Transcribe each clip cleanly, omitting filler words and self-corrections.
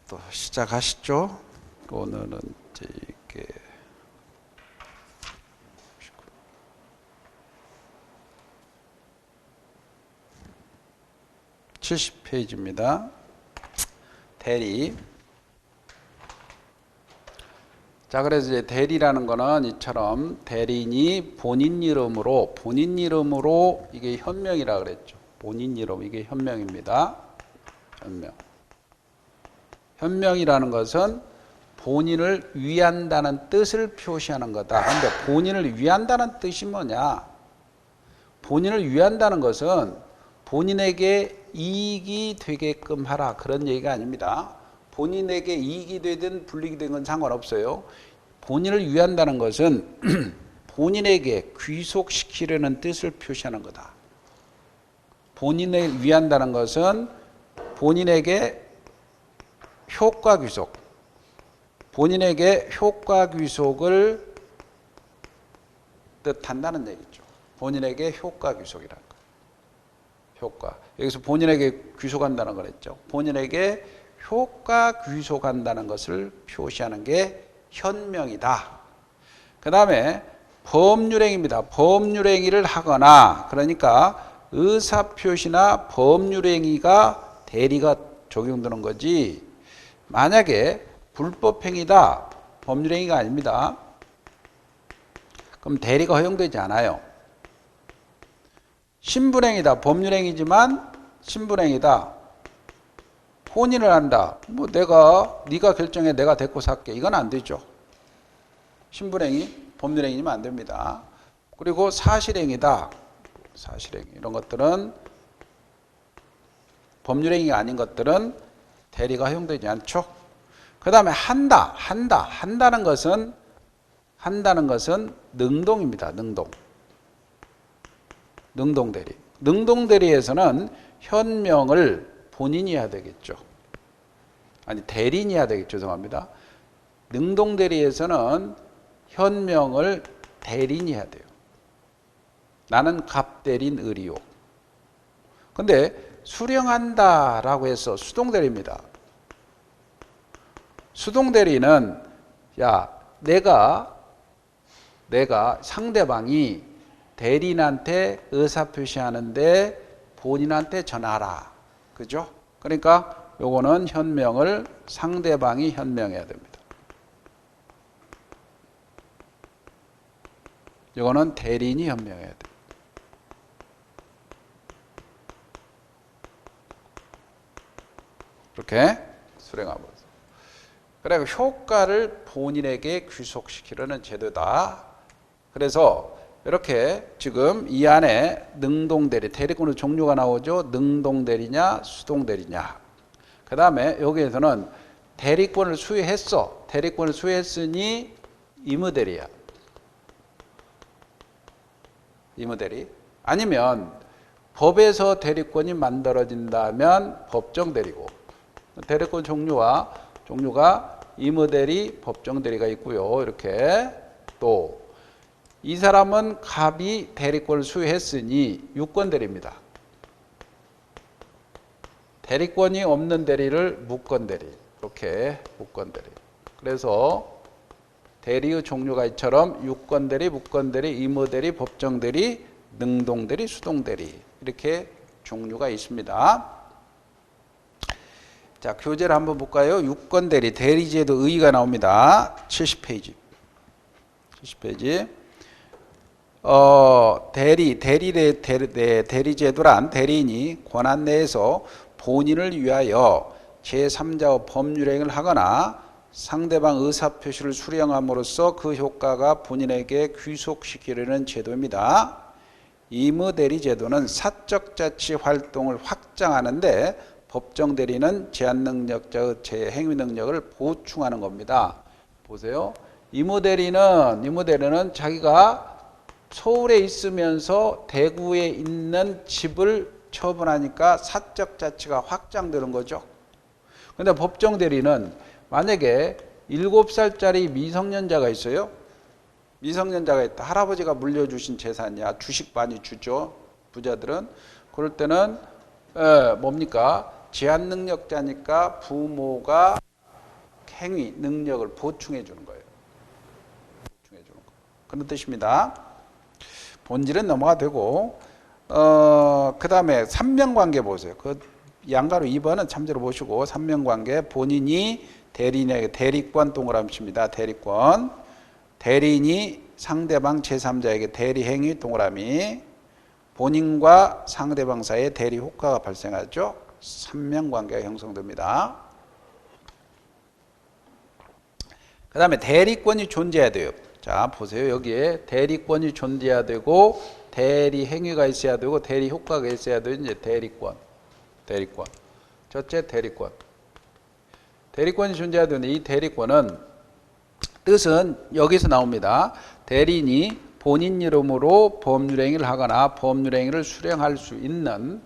또 시작하시죠. 오늘은 이제 이게 70페이지입니다. 대리. 자, 그래서 이제 대리라는 거는 이처럼 대리인이 본인 이름으로 이게 현명이라 그랬죠. 본인 이름 이게 현명입니다. 현명. 현명이라는 것은 본인을 위한다는 뜻을 표시하는 거다. 그런데 본인을 위한다는 뜻이 뭐냐? 본인을 위한다는 것은 본인에게 이익이 되게끔 하라, 그런 얘기가 아닙니다. 본인에게 이익이 되든 불이익이 되든 건 상관없어요. 본인을 위한다는 것은 본인에게 귀속시키려는 뜻을 표시하는 거다. 본인을 위한다는 것은 본인에게 효과 귀속, 본인에게 효과 귀속을 뜻한다는 얘기죠. 본인에게 효과 귀속이라는 거. 효과. 여기서 본인에게 귀속한다는 걸 했죠. 본인에게 효과 귀속한다는 것을 표시하는 게 현명이다. 그 다음에 법률행위입니다. 법률행위를 하거나, 그러니까 의사표시나 법률행위가 대리가 적용되는 거지, 만약에 불법행위다, 법률행위가 아닙니다. 그럼 대리가 허용되지 않아요. 신분행위다, 법률행위지만 신분행위다, 혼인을 한다, 뭐 네가 결정해, 내가 데리고 살게, 이건 안 되죠. 신분행위, 법률행위면 안 됩니다. 그리고 사실행위다, 사실행위, 이런 것들은 법률행위가 아닌 것들은 대리가 허용되지 않죠. 그 다음에 한다는 것은 능동입니다. 능동대리. 능동대리에서는 현명을 본인이 해야 되겠죠. 아니, 대리인이 해야 되겠죠. 죄송합니다. 능동대리에서는 현명을 대리인이 해야 돼요. 나는 갑대리인 의리요. 근데 수령한다라고 해서 수동대리입니다. 수동대리는, 야, 내가 상대방이 대리인한테 의사표시하는데 본인한테 전하라. 그죠? 그러니까 요거는 현명을 상대방이 현명해야 됩니다. 요거는 대리인이 현명해야 돼요. 이렇게 수령하고. 그래, 효과를 본인에게 귀속시키려는 제도다. 그래서 이렇게 지금 이 안에 능동대리, 대리권의 종류가 나오죠. 능동대리냐, 수동대리냐. 그 다음에 여기에서는 대리권을 수여했어. 대리권을 수여했으니 의무대리야. 의무대리. 아니면 법에서 대리권이 만들어진다면 법정대리고. 대리권 종류가 의무대리, 법정대리가 있고요. 이렇게 또 이 사람은 갑이 대리권을 수여했으니 유권대리입니다. 대리권이 없는 대리를 무권대리, 이렇게 무권대리. 그래서 대리의 종류가 이처럼 유권대리, 무권대리, 의무대리, 법정대리, 능동대리, 수동대리, 이렇게 종류가 있습니다. 자, 교재를 한번 볼까요? 유권대리, 대리제도 의의가 나옵니다. 70페이지. 70페이지. 대리제도란 대리인이 권한 내에서 본인을 위하여 제3자의 법률행위를 하거나 상대방 의사표시를 수령함으로써 그 효과가 본인에게 귀속시키려는 제도입니다. 의무대리제도는 사적자치 활동을 확장하는데 법정대리는 제한능력자의 제행위 능력을 보충하는 겁니다. 보세요. 의무대리는 자기가 서울에 있으면서 대구에 있는 집을 처분하니까 사적자치가 확장되는 거죠. 그런데 법정대리는 만약에 7살짜리 미성년자가 있어요. 미성년자가 있다. 할아버지가 물려주신 재산이야. 주식 많이 주죠. 부자들은. 그럴 때는 뭡니까? 제한능력자니까 부모가 행위, 능력을 보충해 주는 거예요. 보충해 주는 거. 그런 뜻입니다. 본질은 넘어가 되고, 그 다음에 삼명관계 보세요. 그 양가로 2번은 참조로 보시고, 삼명관계 본인이 대리인에게 대리권 동그라미 칩니다. 대리권. 대리인이 상대방 제3자에게 대리행위 동그라미. 본인과 상대방 사이에 대리 효과가 발생하죠. 삼명관계가 형성됩니다. 그 다음에 대리권이 존재해야 돼요. 자, 보세요. 여기에 대리권이 존재해야 되고, 대리 행위가 있어야 되고, 대리 효과가 있어야 되고, 이제 대리권. 첫째, 대리권. 대리권이 존재해야 되는데, 이 대리권은 뜻은 여기서 나옵니다. 대리인이 본인 이름으로 법률행위를 하거나 법률행위를 수령할 수 있는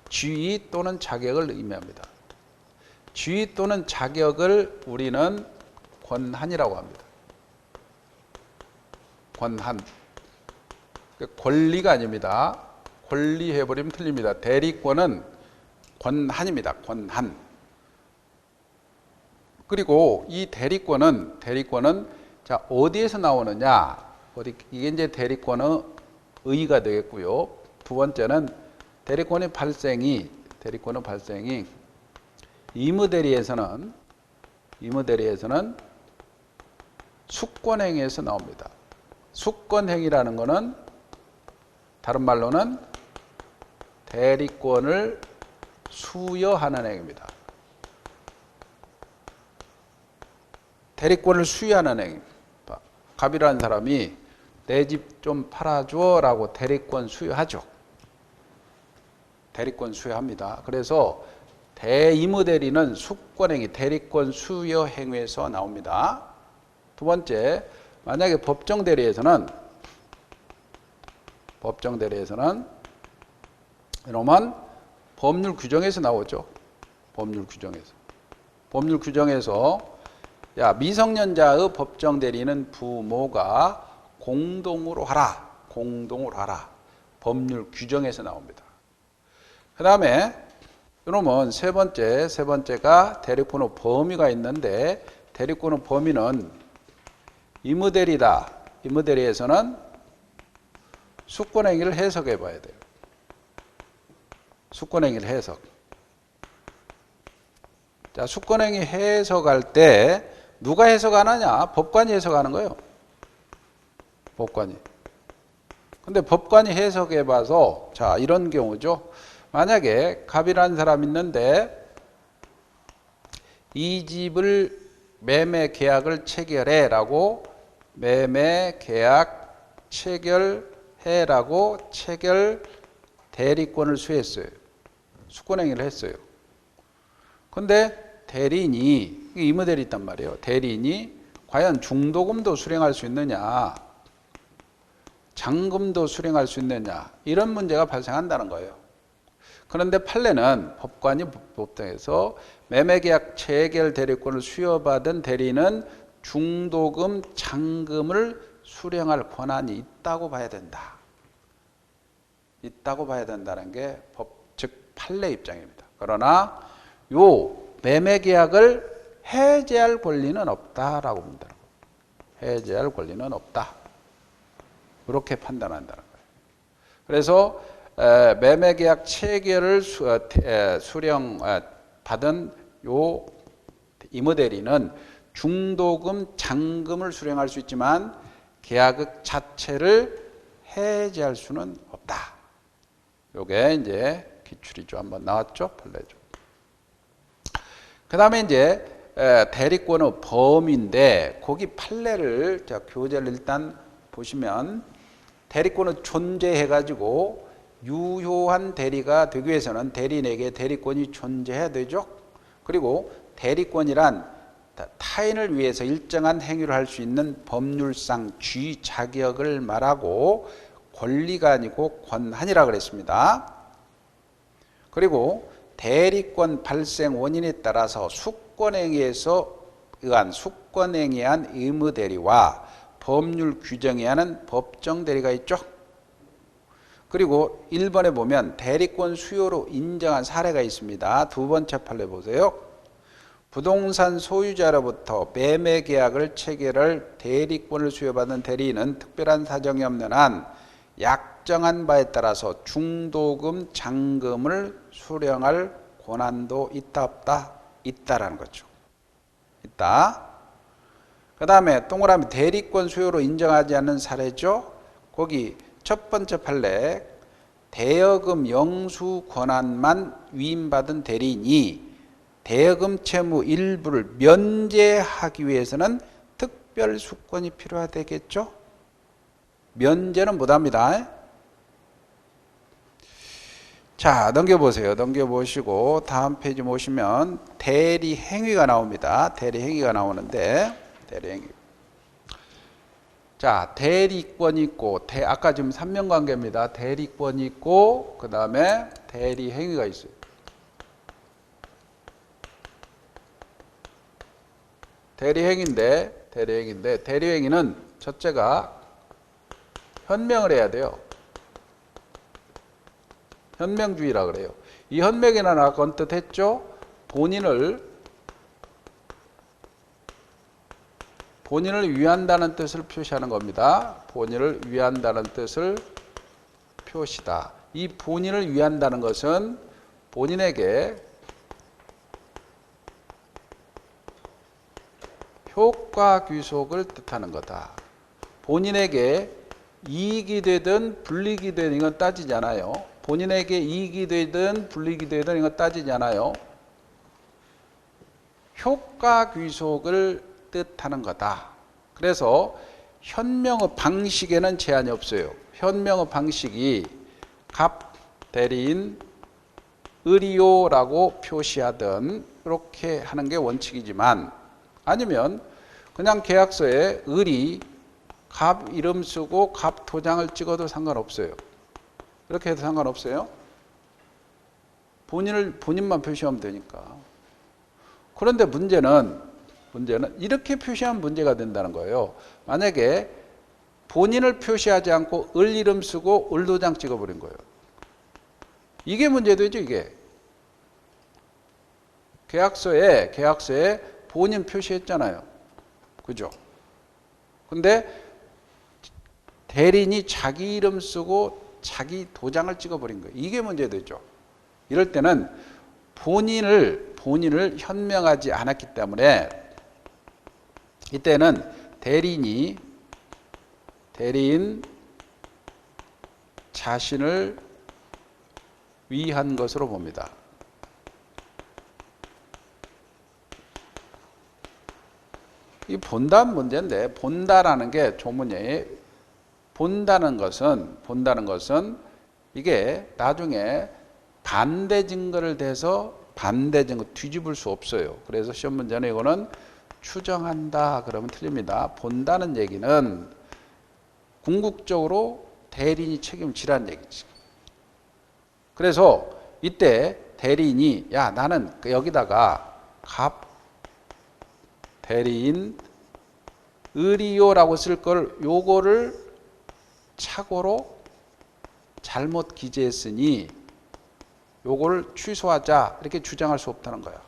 지위 또는 자격을 의미합니다. 지위 또는 자격을 우리는 권한이라고 합니다. 권한. 권리가 아닙니다. 권리 해버리면 틀립니다. 대리권은 권한입니다. 권한. 그리고 이 대리권은 자, 어디에서 나오느냐? 이게 이제 대리권의 의의가 되겠고요. 두 번째는 대리권의 발생이 의무대리에서는 수권행위에서 나옵니다. 수권행위라는 것은 다른 말로는 대리권을 수여하는 행위입니다. 대리권을 수여하는 행위. 갑이라는 사람이 내 집 좀 팔아줘 라고 대리권 수여하죠. 대리권 수여합니다. 그래서 대의무대리는 수권행위, 대리권 수여 행위에서 나옵니다. 두 번째, 만약에 법정대리에서는 이러면 법률 규정에서 나오죠. 법률 규정에서 야, 미성년자의 법정대리는 부모가 공동으로 하라. 법률 규정에서 나옵니다. 그 다음에 그러면 세 번째가 대리권의 범위가 있는데 대리권의 범위는 의무대리다. 의무대리에서는 수권행위를 해석해 봐야 돼요. 수권행위를 해석. 자, 수권행위 해석할 때 누가 해석하느냐? 법관이 해석하는 거예요. 법관이. 근데 법관이 해석해 봐서 자, 이런 경우죠. 만약에 갑이라는 사람이 있는데 이 집을 매매 계약을 체결해라고 매매 계약 체결해라고 체결 대리권을 수했어요. 수권행위를 했어요. 근데 대리인이 의무대리 있단 말이에요. 대리인이 과연 중도금도 수령할 수 있느냐, 잔금도 수령할 수 있느냐 이런 문제가 발생한다는 거예요. 그런데 판례는 법관이 법정에서 매매계약 체결 대리권을 수여받은 대리인은 중도금, 잔금을 수령할 권한이 있다고 봐야 된다. 있다고 봐야 된다는 게 즉 판례 입장입니다. 그러나 요 매매계약을 해제할 권리는 없다라고 봅니다. 해제할 권리는 없다. 그렇게 판단한다는 거예요. 그래서 매매계약 체결을 수령 받은 요 임의대리는 중도금, 잔금을 수령할 수 있지만 계약액 자체를 해제할 수는 없다. 요게 이제 기출이죠. 한번 나왔죠? 판례죠. 그 다음에 이제 대리권의 범위인데 거기 판례를 자, 교재를 일단 보시면 대리권은 존재해가지고 유효한 대리가 되기 위해서는 대리인에게 대리권이 존재해야 되죠. 그리고 대리권이란 타인을 위해서 일정한 행위를 할 수 있는 법률상 쥐 자격을 말하고 권리가 아니고 권한이라 그랬습니다. 그리고 대리권 발생 원인에 따라서 수권행위에서 의한 수권행위한 의무대리와 법률 규정에 의한 법정대리가 있죠. 그리고 1번에 보면 대리권 수요로 인정한 사례가 있습니다. 두 번째 판례 보세요. 부동산 소유자로부터 매매 계약을 체결할 대리권을 수여받은 대리인은 특별한 사정이 없는 한 약정한 바에 따라서 중도금, 잔금을 수령할 권한도 있다 없다? 있다라는 거죠. 있다. 그 다음에 동그라미 대리권 수요로 인정하지 않는 사례죠. 거기 첫 번째 판례 대여금 영수 권한만 위임받은 대리인이 대여금 채무 일부를 면제하기 위해서는 특별 수권이 필요하겠죠. 면제는 못합니다. 자, 넘겨보세요. 넘겨보시고 다음 페이지 보시면 대리행위가 나옵니다. 대리행위가 나오는데 대리행위. 자, 대리권이 있고 아까 지금 3명관계입니다. 대리권이 있고 그 다음에 대리행위가 있어요. 대리행위인데 대리행위는 첫째가 현명을 해야 돼요. 현명주의라 그래요. 이 현명이라는 아까 언뜻 했죠. 본인을 위한다는 뜻을 표시하는 겁니다. 본인을 위한다는 뜻을 표시다. 이 본인을 위한다는 것은 본인에게 효과 귀속을 뜻하는 거다. 본인에게 이익이 되든 불이익이 되든 이건 따지지 않아요. 본인에게 이익이 되든 불이익이 되든 이건 따지지 않아요. 효과 귀속을 뜻하는 거다. 그래서 현명의 방식에는 제한이 없어요. 현명의 방식이 갑, 대리인, 의리요라고 표시하든 이렇게 하는 게 원칙이지만 아니면 그냥 계약서에 의리, 갑 이름 쓰고 갑 도장을 찍어도 상관없어요. 이렇게 해도 상관없어요. 본인만 표시하면 되니까. 그런데 문제는 이렇게 표시하면 문제가 된다는 거예요. 만약에 본인을 표시하지 않고 을 이름 쓰고 을 도장 찍어버린 거예요. 이게 문제되죠, 이게. 계약서에 본인 표시했잖아요. 그죠? 근데 대리인이 자기 이름 쓰고 자기 도장을 찍어버린 거예요. 이게 문제되죠. 이럴 때는 본인을 현명하지 않았기 때문에 이때는 대리인 자신을 위한 것으로 봅니다. 이 본다는 문제인데 본다라는 게 조문이에요. 본다는 것은 이게 나중에 반대 증거를 대서 반대 증거 뒤집을 수 없어요. 그래서 시험 문제는 이거는 추정한다 그러면 틀립니다. 본다는 얘기는 궁극적으로 대리인이 책임을 지라는 얘기지. 그래서 이때 대리인이 야 나는 여기다가 갑 대리인 의리요라고 쓸 걸 요거를 착오로 잘못 기재했으니 요거를 취소하자 이렇게 주장할 수 없다는 거야.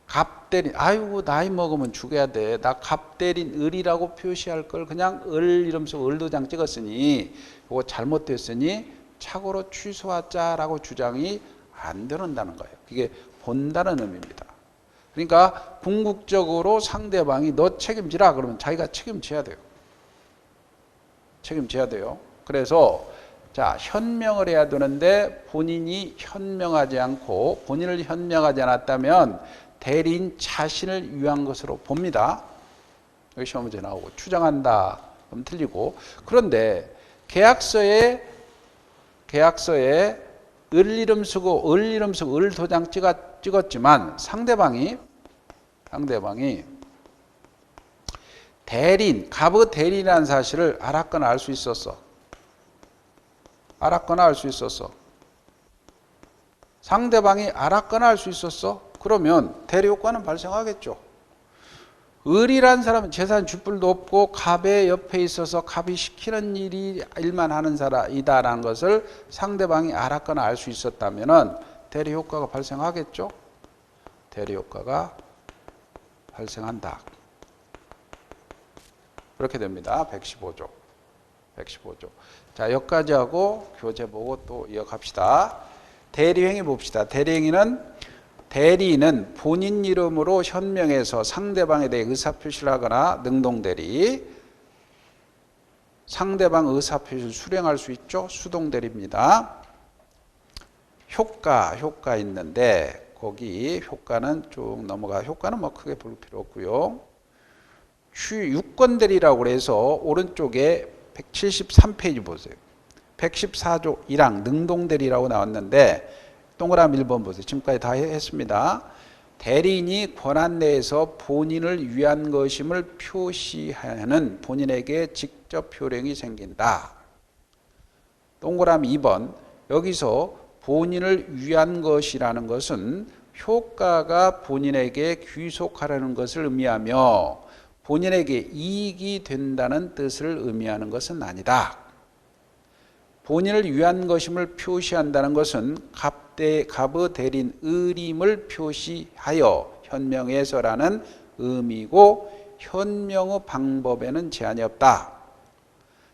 갑대린 아이고 나이 먹으면 죽여야 돼. 나 갑대린 을이라고 표시할 걸 그냥 을 이름 쓰고 을도장 찍었으니 요거 잘못됐으니 착오로 취소하자라고 주장이 안 되는다는 거예요. 그게 본다는 의미입니다. 그러니까 궁극적으로 상대방이 너 책임지라 그러면 자기가 책임져야 돼요. 책임져야 돼요. 그래서 자 현명을 해야 되는데 본인이 현명하지 않고 본인을 현명하지 않았다면 대리인 자신을 위한 것으로 봅니다. 여기 시험 문제 나오고 추정한다 그럼 틀리고 그런데 계약서에 을 이름 쓰고 을 도장 찍었지만 상대방이 대리인, 갑의 대리인이라는 사실을 알았거나 알 수 있었어. 상대방이 알았거나 알 수 있었어. 그러면 대리효과는 발생하겠죠. 을이라는 사람은 재산 쥐뿔도 없고 갑의 옆에 있어서 갑이 시키는 일만 하는 사람이다라는 것을 상대방이 알았거나 알 수 있었다면은 대리 효과가 발생하겠죠? 대리 효과가 발생한다. 그렇게 됩니다. 115조. 115조. 자, 여기까지 하고 교재 보고 또 이어갑시다. 대리행위 봅시다. 대리인은 본인 이름으로 현명해서 상대방에 대해 의사표시를 하거나 능동대리, 상대방 의사표시를 수령할 수 있죠. 수동대리입니다. 효과 있는데 거기 효과는 쭉 넘어가. 효과는 뭐 크게 볼 필요 없고요. 유권대리라고 그래서 오른쪽에 173페이지 보세요. 114조 1항 능동대리라고 나왔는데 동그라미 1번 보세요. 지금까지 다 했습니다. 대리인이 권한 내에서 본인을 위한 것임을 표시하는 본인에게 직접 효력이 생긴다. 동그라미 2번 여기서 본인을 위한 것이라는 것은 효과가 본인에게 귀속하라는 것을 의미하며 본인에게 이익이 된다는 뜻을 의미하는 것은 아니다. 본인을 위한 것임을 표시한다는 것은 갑의 대리인 의림을 표시하여 현명해서라는 의미고 현명의 방법에는 제한이 없다.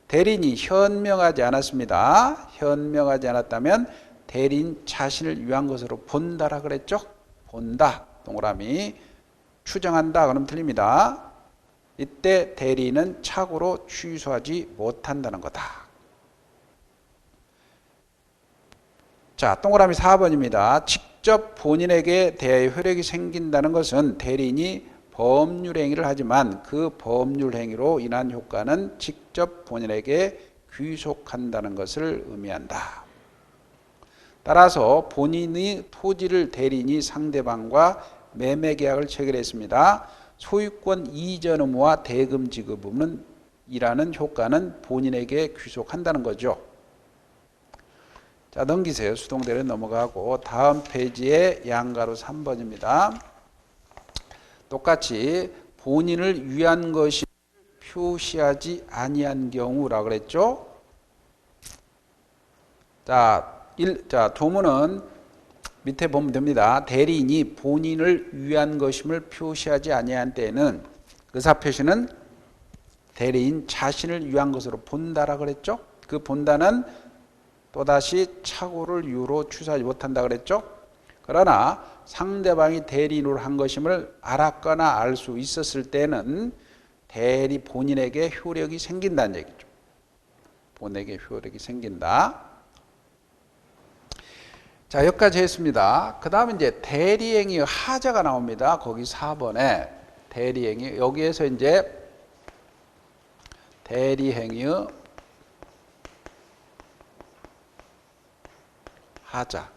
대리인이 현명하지 않았습니다. 현명하지 않았다면 대리인 자신을 위한 것으로 본다라 그랬죠? 본다. 동그라미. 추정한다. 그럼 틀립니다. 이때 대리인은 착오로 취소하지 못한다는 거다. 자, 동그라미 4번입니다. 직접 본인에게 대하여 효력이 생긴다는 것은 대리인이 법률 행위를 하지만 그 법률 행위로 인한 효과는 직접 본인에게 귀속한다는 것을 의미한다. 따라서 본인의 토지를 대리인이 상대방과 매매 계약을 체결했습니다. 소유권 이전 의무와 대금 지급 의무는 이라는 효과는 본인에게 귀속한다는 거죠. 자, 넘기세요. 수동대리 넘어가고 다음 페이지에 양가로 3번입니다. 똑같이 본인을 위한 것이 표시하지 아니한 경우라 그랬죠. 자, 조문은 밑에 보면 됩니다. 대리인이 본인을 위한 것임을 표시하지 아니한 때에는 의사표시는 대리인 자신을 위한 것으로 본다라 그랬죠. 그 본다는 또다시 착오를 이유로 취소하지 못한다 그랬죠. 그러나 상대방이 대리인으로 한 것임을 알았거나 알 수 있었을 때는 본인에게 효력이 생긴다는 얘기죠. 본인에게 효력이 생긴다. 자, 여기까지 했습니다. 그 다음에 이제 대리행위 하자가 나옵니다. 거기 4번에 대리행위, 여기에서 이제 대리행위 하자.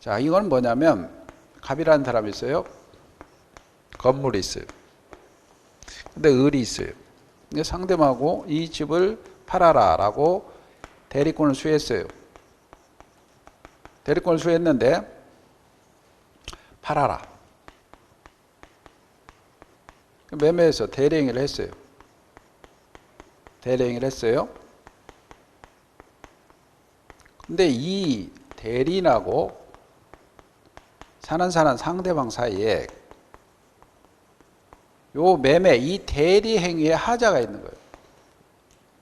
자, 이건 뭐냐면 갑이라는 사람이 있어요. 건물이 있어요. 근데 을이 있어요. 근데 상대방하고 이 집을 팔아라 라고 대리권을 수했어요. 대리권을 수했는데 팔아라. 매매해서 대리행위를 했어요. 대리행위를 했어요. 근데 이 대리인하고 사는 상대방 사이에 요 매매, 이 대리행위에 하자가 있는 거예요.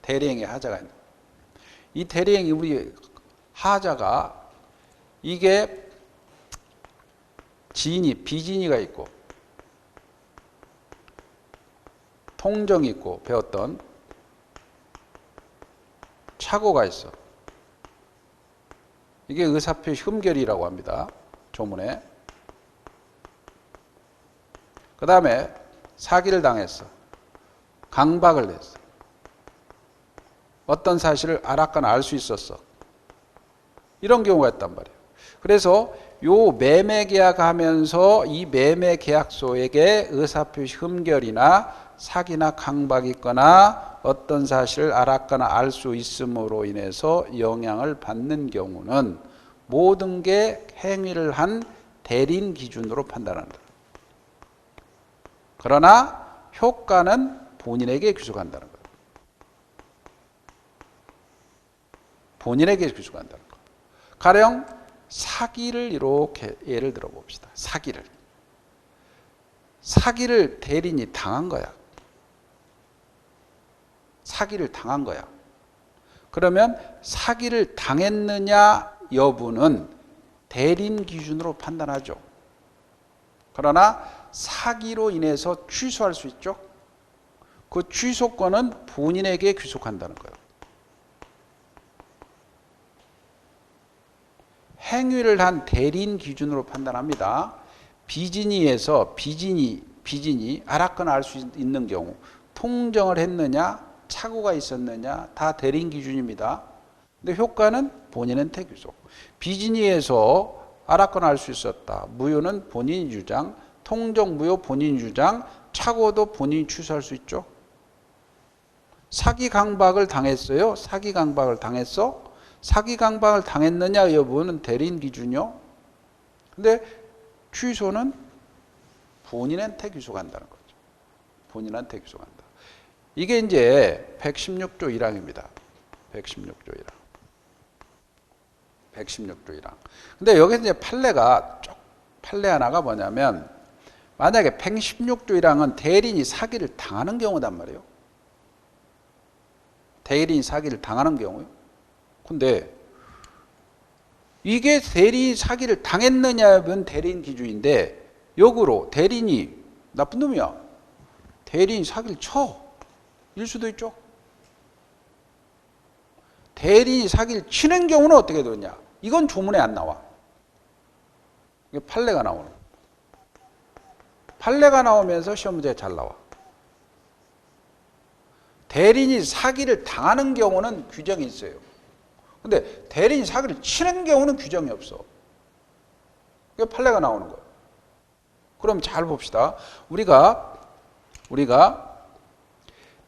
대리행위에 하자가 있는 거예요. 이 대리행위 우리 하자가 이게 비진이가 있고 통정이 있고 배웠던 착오가 있어. 이게 의사표시 흠결이라고 합니다. 조문에. 그 다음에 사기를 당했어. 강박을 냈어. 어떤 사실을 알았거나 알 수 있었어. 이런 경우가 있단 말이에요. 그래서 요 매매 계약하면서 이 매매 계약소에게 의사표시 흠결이나 사기나 강박이 있거나 어떤 사실을 알았거나 알 수 있음으로 인해서 영향을 받는 경우는 모든 게 행위를 한 대리인 기준으로 판단한다. 그러나 효과는 본인에게 귀속한다는 거예요. 본인에게 귀속한다는 거예요. 가령 사기를 이렇게 예를 들어 봅시다. 사기를 대리인이 당한 거야. 사기를 당한 거야. 그러면 사기를 당했느냐 여부는 대리인 기준으로 판단하죠. 그러나 사기로 인해서 취소할 수 있죠. 그 취소권은 본인에게 귀속한다는 거예요. 행위를 한 대리인 기준으로 판단합니다. 비진이에서 비진이 알았거나 알 수 있는 경우, 통정을 했느냐, 착오가 있었느냐, 다 대리인 기준입니다. 근데 효과는 본인한테 귀속. 비진이에서 알았거나 알 수 있었다. 무효는 본인이 주장, 통정 무효 본인 주장, 착오도 본인이 취소할 수 있죠. 사기 강박을 당했어요. 사기 강박을 당했어. 사기 강박을 당했느냐 여부는 대리인 기준이요. 근데 취소는 본인한테 귀속한다는 거죠. 본인한테 귀속한다. 이게 이제 116조 1항입니다. 116조 1항. 116조 1항. 근데 여기서 이제 판례 하나가 뭐냐면, 만약에 116조 1항은 대리인이 사기를 당하는 경우단 말이에요. 대리인이 사기를 당하는 경우요. 근데 이게 대리인 사기를 당했느냐면 대리인 기준인데, 역으로 대리인이 나쁜 놈이야. 대리인 사기를 쳐. 일 수도 있죠. 대리인이 사기를 치는 경우는 어떻게 되느냐. 이건 조문에 안 나와. 이게 판례가 나오는 거예요. 판례가 나오면서 시험 문제가 잘 나와. 대리인이 사기를 당하는 경우는 규정이 있어요. 근데 대리인이 사기를 치는 경우는 규정이 없어. 이게 판례가 나오는 거예요. 그럼 잘 봅시다. 우리가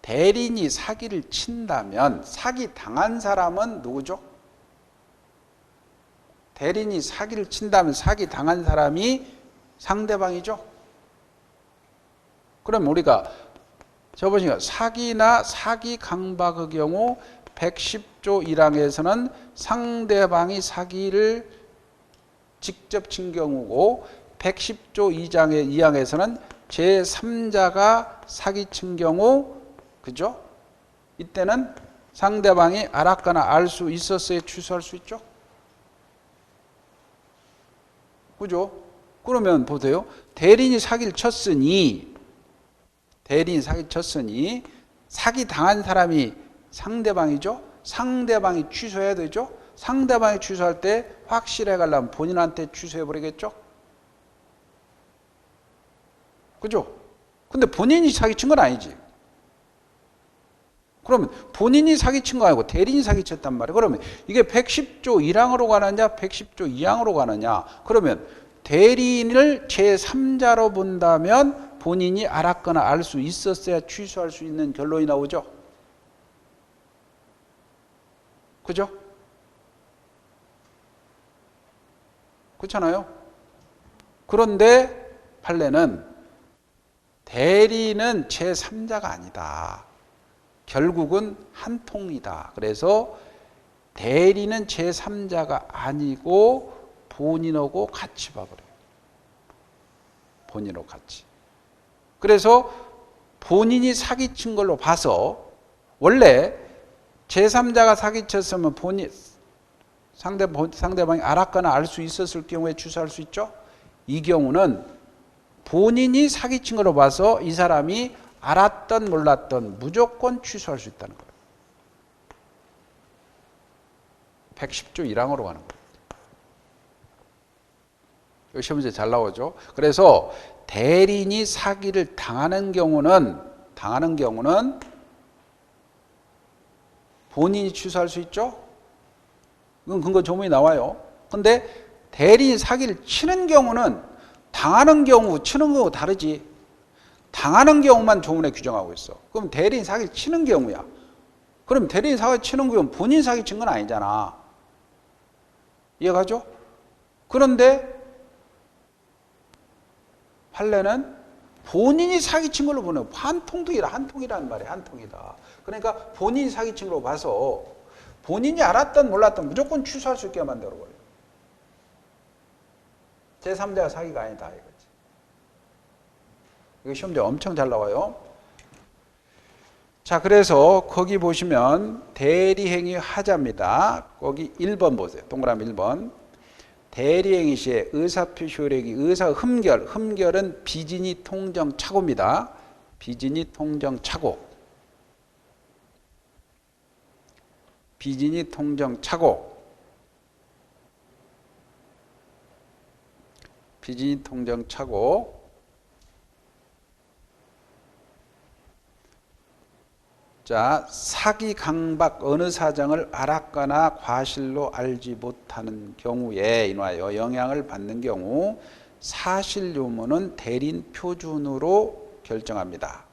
대리인이 사기를 친다면 사기 당한 사람은 누구죠? 대리인이 사기를 친다면 사기 당한 사람이 상대방이죠. 그럼 우리가 저번에 사기나 사기 강박의 경우 110조 1항에서는 상대방이 사기를 직접 친 경우고, 110조 2항에서는 제3자가 사기 친 경우, 그죠? 이때는 상대방이 알았거나 알 수 있었어야 취소할 수 있죠? 그죠? 그러면 보세요. 대리인이 사기를 쳤으니 사기 당한 사람이 상대방이죠? 상대방이 취소해야 되죠? 상대방이 취소할 때 확실해 가려면 본인한테 취소해 버리겠죠? 그죠? 근데 본인이 사기친 건 아니지. 그러면 본인이 사기친 거 아니고 대리인이 사기쳤단 말이에요. 그러면 이게 110조 1항으로 가느냐 110조 2항으로 가느냐. 그러면 대리인을 제3자로 본다면 본인이 알았거나 알 수 있었어야 취소할 수 있는 결론이 나오죠. 그죠? 그렇잖아요. 그런데 판례는 대리인은 제3자가 아니다. 결국은 한 통이다. 그래서 대리는 제3자가 아니고 본인하고 같이 봐버려요. 본인하고 같이. 그래서 본인이 사기친 걸로 봐서, 원래 제3자가 사기쳤으면 상대방이 알았거나 알 수 있었을 경우에 취소할 수 있죠. 이 경우는 본인이 사기친 걸로 봐서 이 사람이 알았던 몰랐던 무조건 취소할 수 있다는 거예요. 110조 1항으로 가는 거예요. 여기 시험 문제 잘 나오죠. 그래서 대리인이 사기를 당하는 경우는 본인이 취소할 수 있죠. 이건 근거 조문이 나와요. 근데 대리인이 사기를 치는 경우는 당하는 경우, 치는 경우 다르지. 당하는 경우만 조문에 규정하고 있어. 그럼 대리인 사기를 치는 경우야. 그럼 대리인 사기 치는 경우는 본인 사기 친 건 아니잖아. 이해가죠? 그런데 판례는 본인이 사기친 걸로 보내요. 한 통이라는 말이에요. 한 통이다. 그러니까 본인이 사기친 걸로 봐서 본인이 알았던 몰랐던 무조건 취소할 수 있게 만들어버려요. 제3자가 사기가 아니다 이거지. 이거 시험제 엄청 잘 나와요. 자, 그래서 거기 보시면 대리행위 하자입니다. 거기 1번 보세요. 동그라미 1번. 대리행위 시에 의사표시 효력이 의사 흠결, 흠결은 비진이 통정 착오입니다. 비진이 통정 착오. 비진이 통정 착오. 비진이 통정 착오. 자, 사기 강박 어느 사정을 알았거나 과실로 알지 못하는 경우에 인하여 영향을 받는 경우 사실 유무는 대리인 표준으로 결정합니다.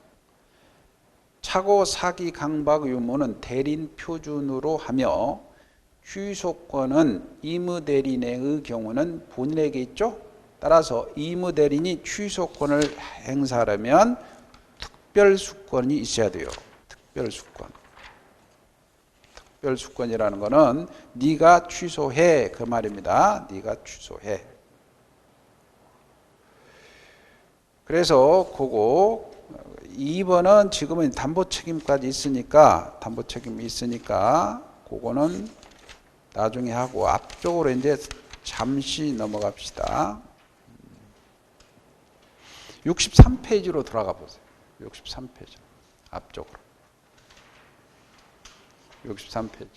착오 사기 강박 유무는 대리인 표준으로 하며 취소권은 이무대리인의 경우는 본인에게 있죠. 따라서 이무대리인이 취소권을 행사하려면 특별수권이 있어야 돼요. 특별수권. 특별수권이라는 거는 네가 취소해 그 말입니다. 네가 취소해. 그래서 그거 2번은 지금은 담보책임까지 있으니까 담보책임이 있으니까 그거는 나중에 하고 앞쪽으로 이제 잠시 넘어갑시다. 63페이지로 들어가 보세요. 63페이지 앞쪽으로. 63페이지.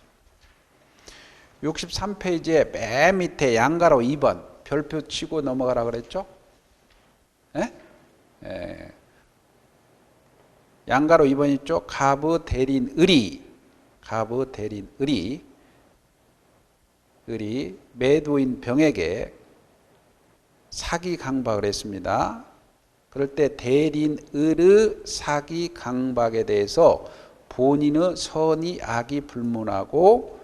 63페이지에 맨 밑에 양가로 2번 별표 치고 넘어가라 그랬죠? 예? 예. 양가로 2번 있죠? 가부 대리인 의리. 가부 대리인 의리. 의리 매도인 병에게 사기 강박을 했습니다. 그럴 때 대리인 의의 사기 강박에 대해서 본인의 선의 악이 불문하고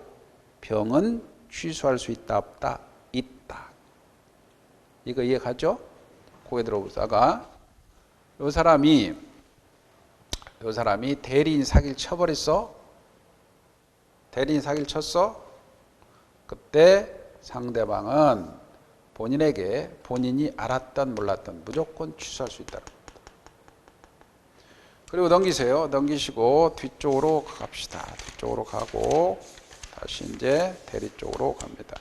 병은 취소할 수 있다 없다? 있다. 이거 이해가죠? 고개 들어보다가 요 사람이 대리인 사기를 쳐버렸어. 대리인 사기를 쳤어. 그때 상대방은 본인에게 본인이 알았던 몰랐던 무조건 취소할 수 있다. 그리고 넘기세요. 넘기시고 뒤쪽으로 갑시다. 뒤쪽으로 가고 다시 이제 대리 쪽으로 갑니다.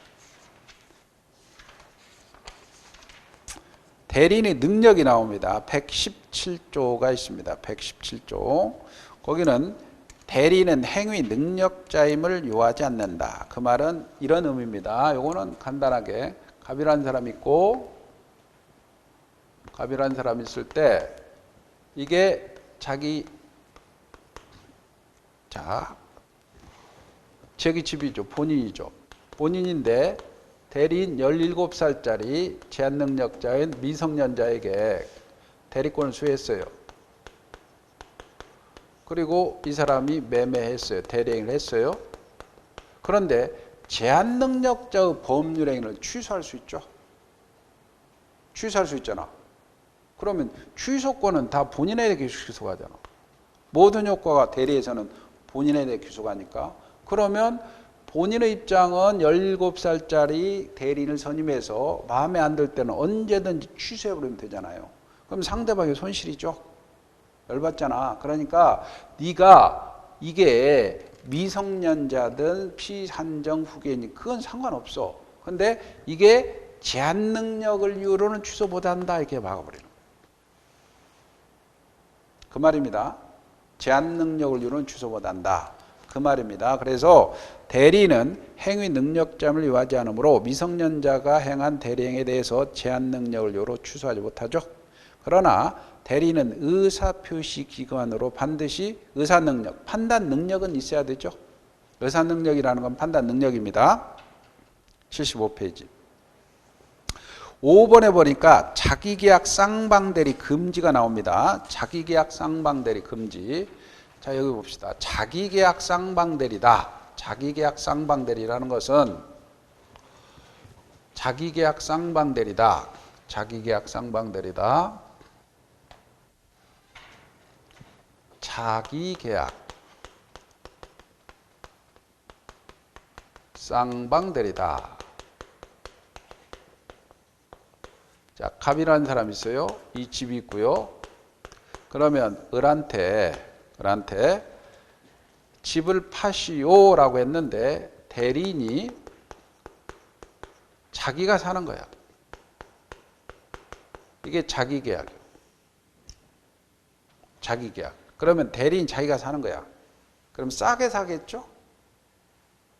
대리인의 능력이 나옵니다. 117조가 있습니다. 117조. 거기는 대리인은 행위 능력자임을 요하지 않는다. 그 말은 이런 의미입니다. 요거는 간단하게 갑이라는 사람 있고 갑이라는 사람 있을 때 이게 자기 집이죠. 본인이죠. 본인인데 대리인 17살짜리 제한능력자인 미성년자에게 대리권을 수여했어요. 그리고 이 사람이 매매했어요. 대리행위를 했어요. 그런데 제한능력자의 법률행위를 취소할 수 있죠. 취소할 수 있잖아. 그러면 취소권은 다 본인에게 기소가잖아. 모든 효과가 대리에서는 본인에게 기소가니까. 그러면 본인의 입장은 17살짜리 대리인을 선임해서 마음에 안 들 때는 언제든지 취소해버리면 되잖아요. 그럼 상대방의 손실이죠. 열받잖아. 그러니까 네가 이게 미성년자든 피한정 후계니 그건 상관없어. 근데 이게 제한 능력을 이유로는 취소 못한다 이렇게 막아버리는 거예요. 그 말입니다. 제한 능력을 이유로는 취소 못한다. 그 말입니다. 그래서 대리는 행위 능력자임을 요하지 않으므로 미성년자가 행한 대리행위에 대해서 제한 능력을 이유로 취소하지 못하죠. 그러나 대리는 의사표시 기관으로 반드시 의사능력, 판단 능력은 있어야 되죠. 의사능력이라는 건 판단 능력입니다. 75페이지. 5번에 보니까 자기계약 쌍방대리 금지가 나옵니다. 자기계약 쌍방대리 금지. 자, 여기 봅시다. 자기계약 쌍방대리다. 자기계약 쌍방대리라는 것은 자기계약 쌍방대리다. 자기계약 쌍방대리다. 자기계약 쌍방대리다. 자, 갑이라는 사람이 있어요. 이 집이 있고요. 그러면 을한테 집을 파시오라고 했는데 대리인이 자기가 사는 거야. 이게 자기 계약이에요. 자기 계약. 그러면 대리인 자기가 사는 거야. 그럼 싸게 사겠죠?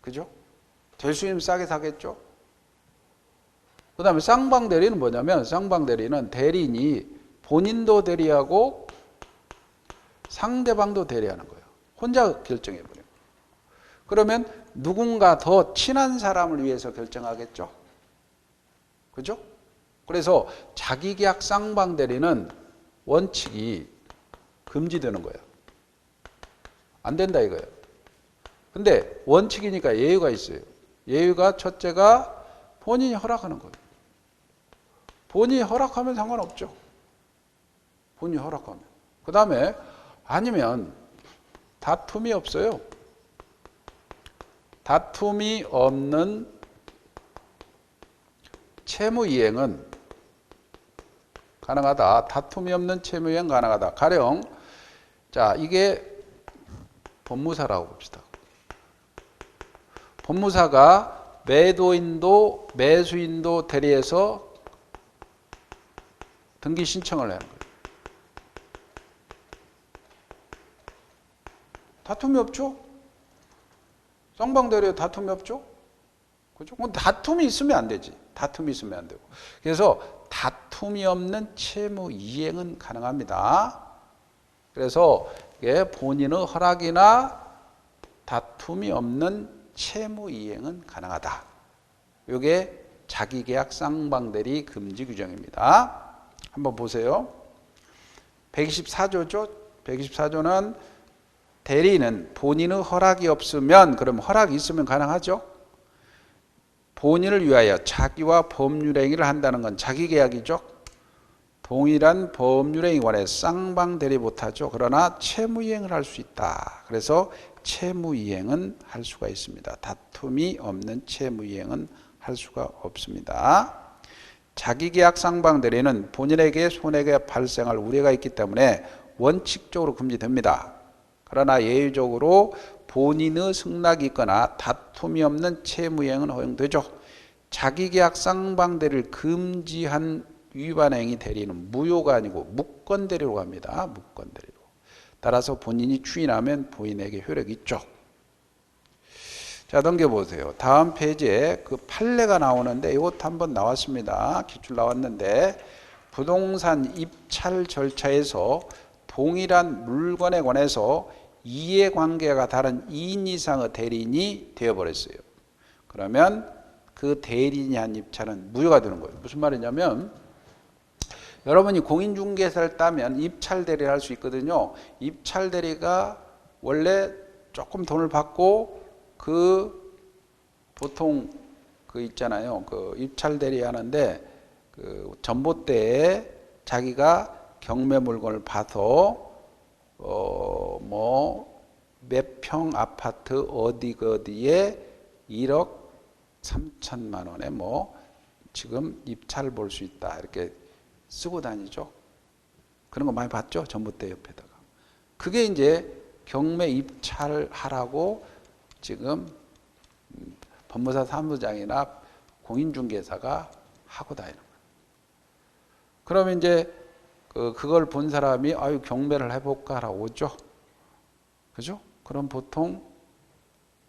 그죠? 될 수 있으면 싸게 사겠죠? 그 다음에 쌍방대리는 뭐냐면 쌍방대리는 대리인이 본인도 대리하고 상대방도 대리하는 거예요. 혼자 결정해버려요. 그러면 누군가 더 친한 사람을 위해서 결정하겠죠? 그죠? 그래서 자기계약 쌍방대리는 원칙이 금지되는 거예요. 안 된다 이거예요. 근데 원칙이니까 예외가 있어요. 예외가 첫째가 본인이 허락하는 거예요. 본인이 허락하면 상관없죠. 본인이 허락하면. 그 다음에 아니면 다툼이 없어요. 다툼이 없는 채무이행은 가능하다. 다툼이 없는 채무이행 가능하다. 가령 자 이게 법무사라고 봅시다. 법무사가 매도인도 매수인도 대리해서 등기 신청을 하는 거예요. 다툼이 없죠? 쌍방대리에 다툼이 없죠? 그죠? 다툼이 있으면 안 되지. 다툼이 있으면 안 되고. 그래서 다툼이 없는 채무 이행은 가능합니다. 그래서 본인의 허락이나 다툼이 없는 채무 이행은 가능하다. 이게 자기계약 쌍방대리 금지 규정입니다. 한번 보세요. 124조죠. 124조는 대리인은 본인의 허락이 없으면 그럼 허락이 있으면 가능하죠. 본인을 위하여 자기와 법률행위를 한다는 건 자기계약이죠. 동일한 법률행위 관해 쌍방대리 못하죠. 그러나 채무이행을 할 수 있다. 그래서 채무이행은 할 수가 있습니다. 다툼이 없는 채무이행은 할 수가 없습니다. 자기계약 쌍방대리는 본인에게 손해가 발생할 우려가 있기 때문에 원칙적으로 금지됩니다. 그러나 예외적으로 본인의 승낙이 있거나 다툼이 없는 채무이행은 허용되죠. 자기계약 쌍방대리를 금지한 위반행위 대리는 무효가 아니고 무건대리로 갑니다. 무건대리로. 따라서 본인이 추인하면 본인에게 효력이 있죠. 자, 넘겨보세요. 다음 페이지에 그 판례가 나오는데 이것도 한번 나왔습니다. 기출 나왔는데 부동산 입찰 절차에서 동일한 물건에 관해서 이해관계가 다른 2인 이상의 대리인이 되어버렸어요. 그러면 그 대리인이 한 입찰은 무효가 되는 거예요. 무슨 말이냐면 여러분이 공인중개사를 따면 입찰대리를 할 수 있거든요. 입찰대리가 원래 조금 돈을 받고 그 보통 그 있잖아요. 그 입찰대리 하는데 그 전봇대에 자기가 경매 물건을 봐서 뭐 몇 평 아파트 어디에 1억 3천만 원에 뭐 지금 입찰 볼 수 있다 이렇게 쓰고 다니죠. 그런 거 많이 봤죠? 전봇대 옆에다가. 그게 이제 경매 입찰하라고 지금 법무사 사무장이나 공인중개사가 하고 다니는 거예요. 그러면 이제 그걸 본 사람이 아유 경매를 해볼까라고 오죠. 그죠? 그럼 보통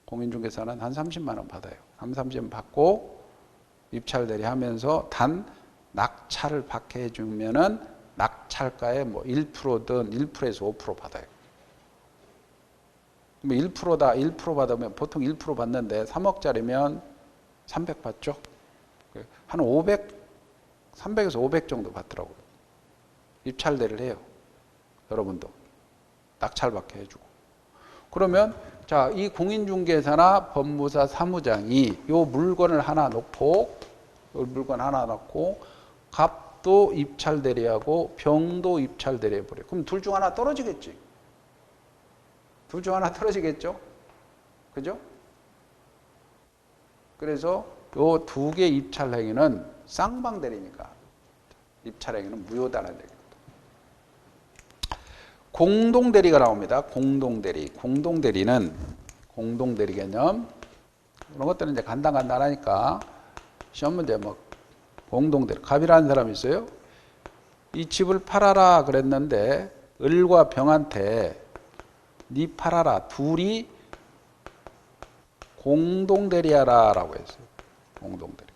공인중개사는 한 30만 원 받아요. 한 30만 원 받고 입찰 대리하면서 단 낙찰을 받게 해주면은 낙찰가의 뭐 1%든 1%에서 5% 받아요. 뭐 1%다, 1% 받으면 보통 1% 받는데 3억짜리면 300 받죠. 한 500, 300에서 500 정도 받더라고요. 입찰대를 해요. 여러분도 낙찰 받게 해주고. 그러면 자, 이 공인중개사나 법무사 사무장이 요 물건을 하나 놓고 요 물건 하나 놓고 갑도 입찰 대리하고 병도 입찰 대리해 버려. 그럼 둘 중 하나 떨어지겠지. 둘 중 하나 떨어지겠죠. 그죠? 그래서 요 두 개 입찰 행위는 쌍방 대리니까 입찰행위는 무효다는 얘기입니다. 공동대리가 나옵니다. 공동대리. 공동대리 개념. 이런 것들은 이제 간단하니까 시험 문제 뭐 공동대리. 갑이라는 사람이 있어요. 이 집을 팔아라 그랬는데 을과 병한테 니 팔아라. 둘이 공동대리하라 라고 했어요. 공동대리.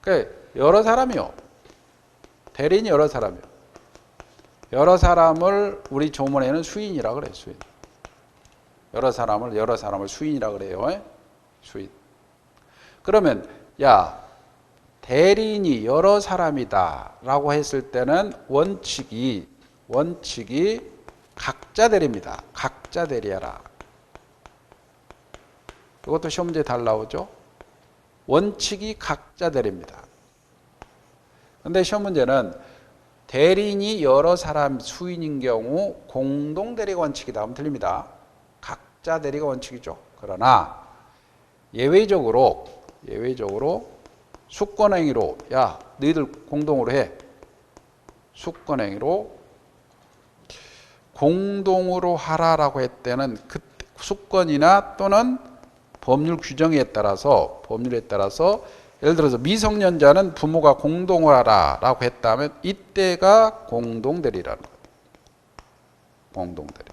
그러니까 여러 사람이요. 대리인이 여러 사람이요. 여러 사람을 우리 조문에는 수인이라 그래요. 수인. 여러 사람을 수인이라 그래요. 수인. 그러면 야 대리인이 여러 사람이다 라고 했을 때는 원칙이 각자 대리입니다. 각자 대리하라. 이것도 시험 문제 잘 나오죠. 원칙이 각자 대리입니다. 그런데 시험 문제는 대리인이 여러 사람 수인인 경우 공동 대리가 원칙이다 하면 틀립니다. 각자 대리가 원칙이죠. 그러나 예외적으로 수권행위로 야 너희들 공동으로 해. 수권행위로 공동으로 하라라고 했을 때는 그 수권이나 또는 법률 규정에 따라서 예를 들어서 미성년자는 부모가 공동으로 하라라고 했다면 이때가 공동대리라는 거예요. 공동대리.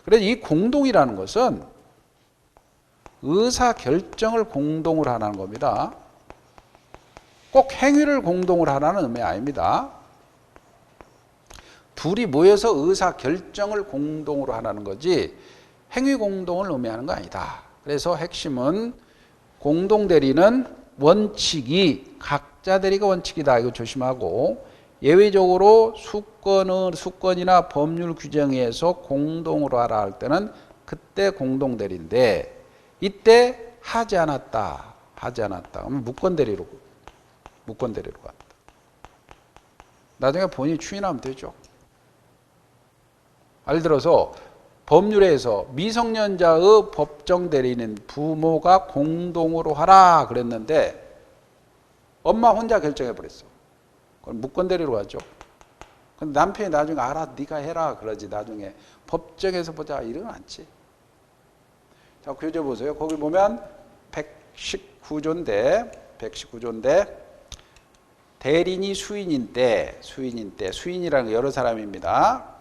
그래서 이 공동이라는 것은 의사 결정을 공동으로 하라는 겁니다. 꼭 행위를 공동으로 하라는 의미 아닙니다. 둘이 모여서 의사 결정을 공동으로 하라는 거지 행위 공동을 의미하는 거 아니다. 그래서 핵심은 공동대리는 원칙이 각자 대리가 원칙이다. 이거 조심하고 예외적으로 수권이나 법률 규정에 의해서 공동으로 하라 할 때는 그때 공동대리인데 이때 하지 않았다. 그러면 무권대리로 간다. 나중에 본인이 추인하면 되죠. 예를 들어서 법률에서 미성년자의 법정 대리는 부모가 공동으로 하라 그랬는데 엄마 혼자 결정해 버렸어. 그럼 무권 대리로 가죠. 근데 남편이 나중에 알아 네가 해라 그러지. 나중에 법정에서 보자 이러면 않지. 자, 교재 보세요. 거기 보면 119조인데 대리인이 수인이라는 게 여러 사람입니다.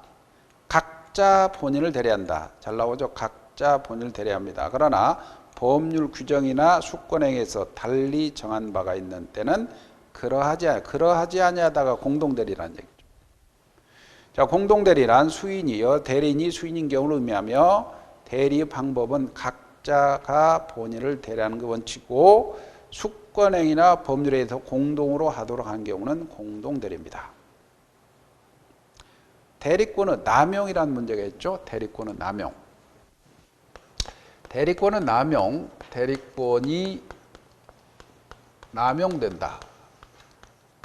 각자 본인을 대리한다. 잘 나오죠? 각자 본인을 대리합니다. 그러나 법률 규정이나 수권행위에서 달리 정한 바가 있는 때는 그러하지 아니하다가 공동대리라는 얘기죠. 자, 공동대리란 대리인이 수인인 경우를 의미하며 대리의 방법은 각자가 본인을 대리하는 게 원칙이고 수권행위나 법률에 의해서 공동으로 하도록 한 경우는 공동대리입니다. 대리권은 남용이라는 문제가 있죠. 대리권은 대리권이 남용된다.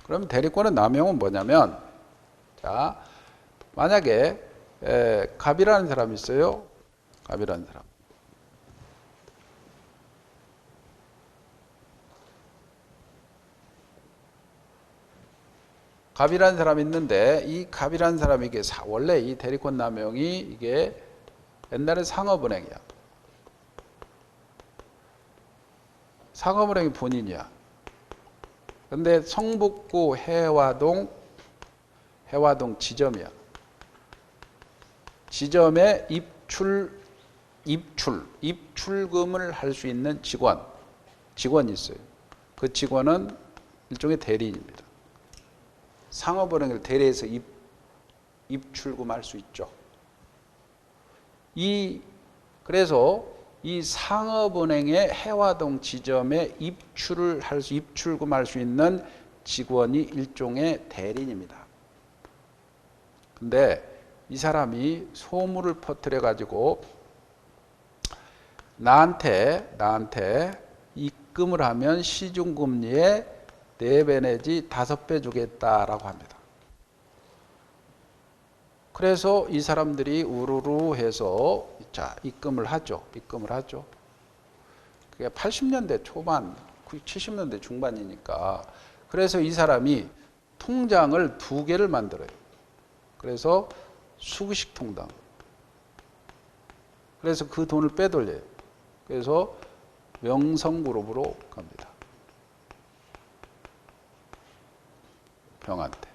그럼 대리권의 남용은 뭐냐면, 자, 만약에 갑이라는 사람이 있어요. 갑이라는 사람. 갑이라는 사람이 있는데 이 갑이라는 사람이 이게 원래 이 대리권 남용이 이게 옛날에 상업은행이야. 상업은행이 본인이야. 근데 성북구 해화동 지점이야. 지점에 입출금을 할 수 있는 직원이 있어요. 그 직원은 일종의 대리인입니다. 상업은행을 대리해서 입출금할 수 있죠. 그래서 이 상업은행의 해화동 지점에 입출금할 수 있는 직원이 일종의 대리인입니다. 근데 이 사람이 소문을 퍼뜨려 가지고 나한테 입금을 하면 시중금리에 4배 내지 5배 주겠다라고 합니다. 그래서 이 사람들이 우르르 해서 자, 입금을 하죠. 그게 80년대 초반, 70년대 중반이니까 그래서 이 사람이 통장을 2개를 만들어요. 그래서 수기식 통장. 그래서 그 돈을 빼돌려요. 그래서 명성그룹으로 갑니다. 병한테.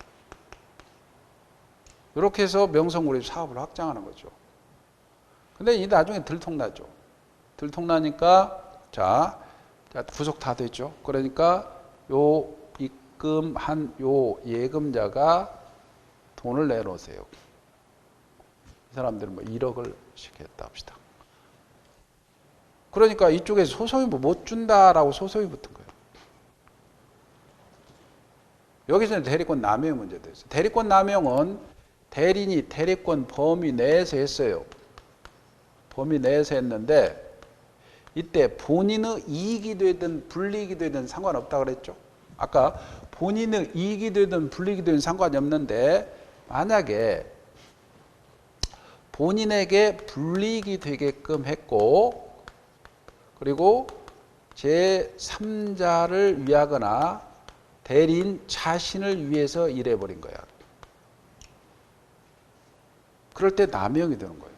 이렇게 해서 명성그룹이 사업을 확장하는 거죠. 근데 이 나중에 들통나죠. 들통나니까 자 구속 다 됐죠. 그러니까 요 입금한 요 예금자가 돈을 내놓으세요. 이 사람들은 뭐 1억을 시켰다 합시다. 그러니까 이쪽에서 소송이 못 준다라고 소송이 붙은 거예요. 여기서는 대리권 남용 문제도 있어요. 대리권 남용은 대리인이 대리권 범위 내에서 했어요. 범위 내에서 했는데 이때 본인의 이익이 되든 불이익이 되든 상관없다 그랬죠. 아까 본인의 이익이 되든 불이익이 되든 상관이 없는데 만약에 본인에게 불이익이 되게끔 했고 그리고 제3자를 위하거나 대리인 자신을 위해서 일해버린 거야. 그럴 때 남용이 되는 거예요.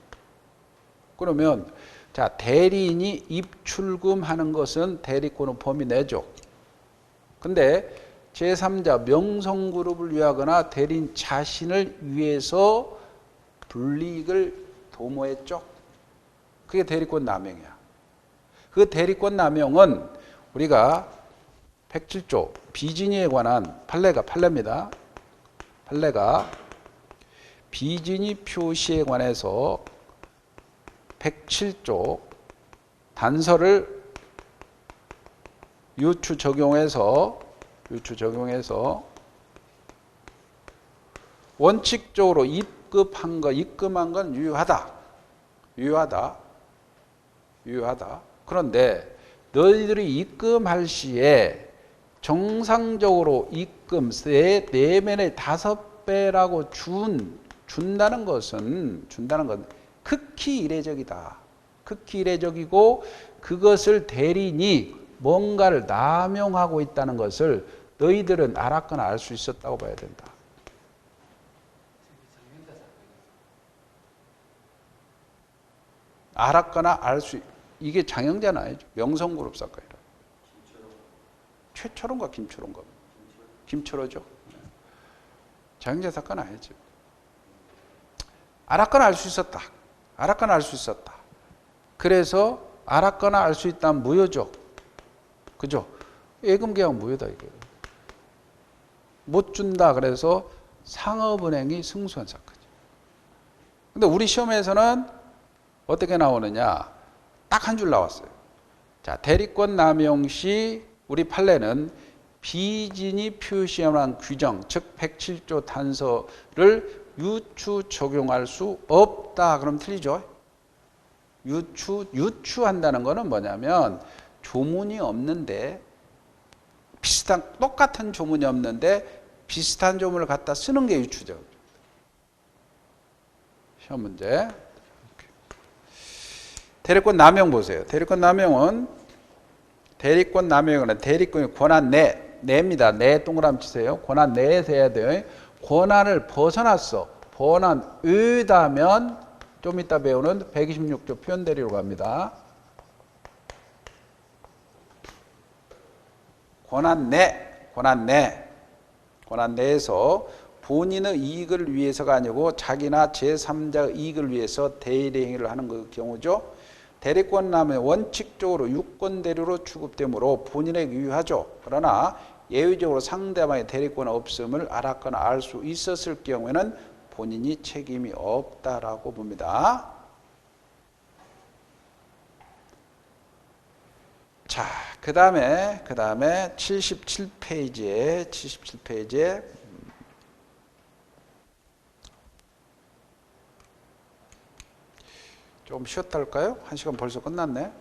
그러면 자 대리인이 입출금하는 것은 대리권의 범위 내죠. 근데 제3자 명성그룹을 위하거나 대리인 자신을 위해서 불이익을 도모했죠. 그게 대리권 남용이야. 그 대리권 남용은 우리가 107조 비진위에 관한 판례입니다. 판례가 비진위 표시에 관해서 107조 단서를 유추 적용해서 원칙적으로 입금한 건 유효하다. 그런데 너희들이 입금할 시에 정상적으로 입금 내면의 5배라고 준다는 건 극히 이례적이다. 극히 이례적이고 그것을 대리인이 뭔가를 남용하고 있다는 것을 너희들은 알았거나 알 수 있었다고 봐야 된다. 알았거나 이게 장영자는 아니죠. 명성그룹 사건이라. 최초론가 김초론가. 김초로죠. 장영자 사건 아니죠. 알았거나 알 수 있었다. 그래서 알았거나 알 수 있다면 무효죠. 그죠? 예금계약 무효다 이게. 못 준다 그래서 상업은행이 승소한 사건이죠. 근데 우리 시험에서는 어떻게 나오느냐? 딱 한 줄 나왔어요. 자, 대리권 남용 시 우리 판례는 비진위 표시에 관한 규정, 즉 107조 단서를 유추 적용할 수 없다. 그럼 틀리죠? 유추한다는 거는 뭐냐면 조문이 없는데 똑같은 조문이 없는데 비슷한 조문을 갖다 쓰는 게 유추죠. 시험 문제. 대리권 남용 보세요. 대리권 남용은 대리권의 권한 내입니다. 내 동그라미 치세요. 권한 내에서 해야 돼요. 권한을 벗어났어. 권한 의다면 좀 이따 배우는 126조 표현대리로 갑니다. 권한 내에서 본인의 이익을 위해서가 아니고 자기나 제3자의 이익을 위해서 대리 행위를 하는 그 경우죠. 대리권 남용은 원칙적으로 유권대리로 취급되므로 본인에게 유효하죠. 그러나 예외적으로 상대방의 대리권 없음을 알았거나 알 수 있었을 경우에는 본인이 책임이 없다라고 봅니다. 자, 그 다음에 77페이지에 좀 쉬었다 할까요? 1시간 벌써 끝났네.